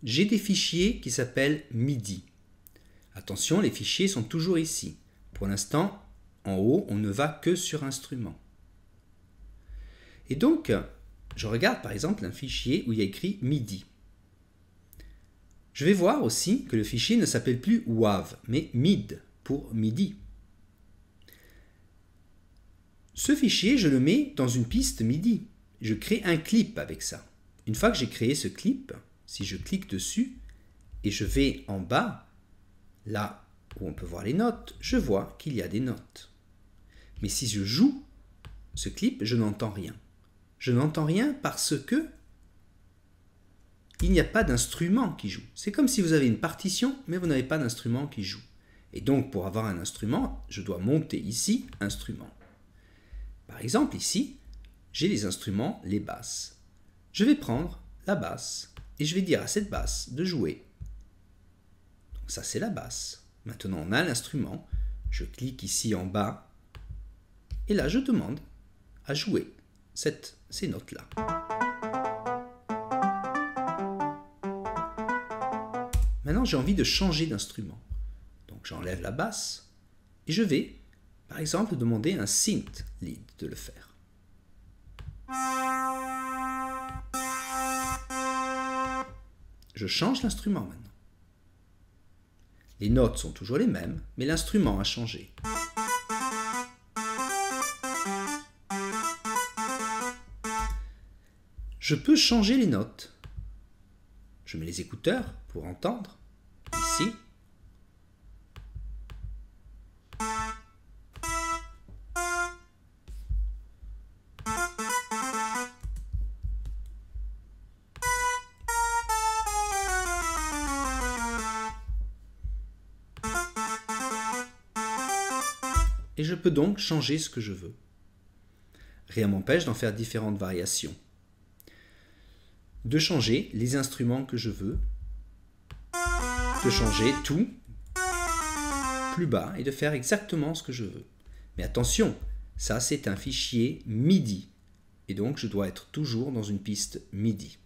j'ai des fichiers qui s'appellent MIDI. Attention, les fichiers sont toujours ici. Pour l'instant, en haut, on ne va que sur instrument. Et donc, je regarde par exemple un fichier où il y a écrit MIDI. Je vais voir aussi que le fichier ne s'appelle plus WAV, mais MID pour MIDI. Ce fichier, je le mets dans une piste MIDI. Je crée un clip avec ça. Une fois que j'ai créé ce clip, si je clique dessus et je vais en bas, là où on peut voir les notes, je vois qu'il y a des notes. Mais si je joue ce clip, je n'entends rien. Je n'entends rien parce que il n'y a pas d'instrument qui joue. C'est comme si vous avez une partition, mais vous n'avez pas d'instrument qui joue. Et donc, pour avoir un instrument, je dois monter ici, instrument. Par exemple, ici, j'ai les instruments, les basses. Je vais prendre la basse et je vais dire à cette basse de jouer. Donc ça, c'est la basse. Maintenant, on a l'instrument. Je clique ici en bas et là, je demande à jouer ces notes-là. Maintenant, j'ai envie de changer d'instrument. Donc, j'enlève la basse et je vais, par exemple, demander à un synth lead de le faire. Je change l'instrument maintenant. Les notes sont toujours les mêmes, mais l'instrument a changé. Je peux changer les notes. Je mets les écouteurs pour entendre. Ici. Et je peux donc changer ce que je veux. Rien m'empêche d'en faire différentes variations. De changer les instruments que je veux, de changer tout plus bas et de faire exactement ce que je veux. Mais attention, ça c'est un fichier MIDI et donc je dois être toujours dans une piste MIDI.